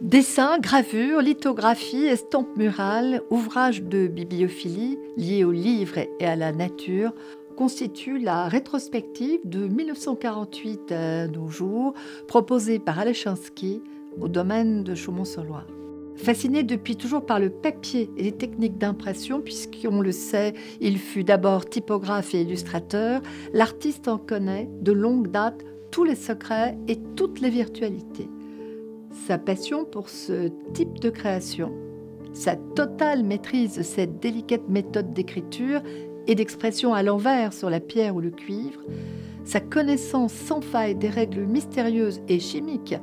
Dessins, gravures, lithographies, estampes murales, ouvrages de bibliophilie liés aux livres et à la nature constituent la rétrospective de 1948 à nos jours, proposée par Alechinsky au domaine de Chaumont-sur-Loire. Fasciné depuis toujours par le papier et les techniques d'impression, puisqu'on le sait, il fut d'abord typographe et illustrateur, l'artiste en connaît de longue date tous les secrets et toutes les virtualités. Sa passion pour ce type de création, sa totale maîtrise de cette délicate méthode d'écriture et d'expression à l'envers sur la pierre ou le cuivre, sa connaissance sans faille des règles mystérieuses et chimiques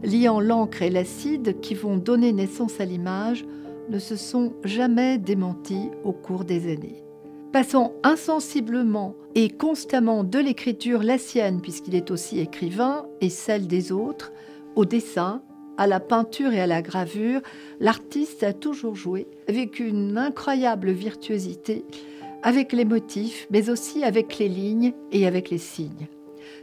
liant l'encre et l'acide qui vont donner naissance à l'image ne se sont jamais démentis au cours des années. Passant insensiblement et constamment de l'écriture, la sienne, puisqu'il est aussi écrivain, et celle des autres, au dessin, à la peinture et à la gravure, l'artiste a toujours joué avec une incroyable virtuosité, avec les motifs, mais aussi avec les lignes et avec les signes.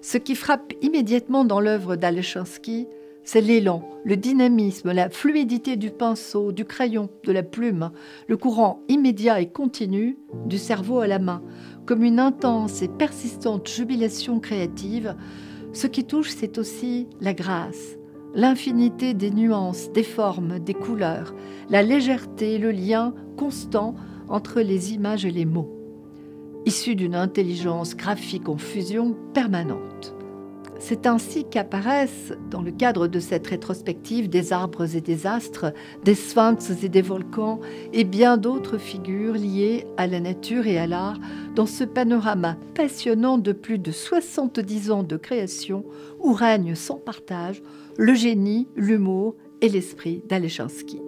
Ce qui frappe immédiatement dans l'œuvre d'Alechinsky, c'est l'élan, le dynamisme, la fluidité du pinceau, du crayon, de la plume, le courant immédiat et continu du cerveau à la main, comme une intense et persistante jubilation créative. Ce qui touche, c'est aussi la grâce, l'infinité des nuances, des formes, des couleurs, la légèreté, le lien constant entre les images et les mots, issus d'une intelligence graphique en fusion permanente. C'est ainsi qu'apparaissent, dans le cadre de cette rétrospective, des arbres et des astres, des sphinx et des volcans, et bien d'autres figures liées à la nature et à l'art, dans ce panorama passionnant de plus de 70 ans de création, où règne sans partage le génie, l'humour et l'esprit d'Alechinsky.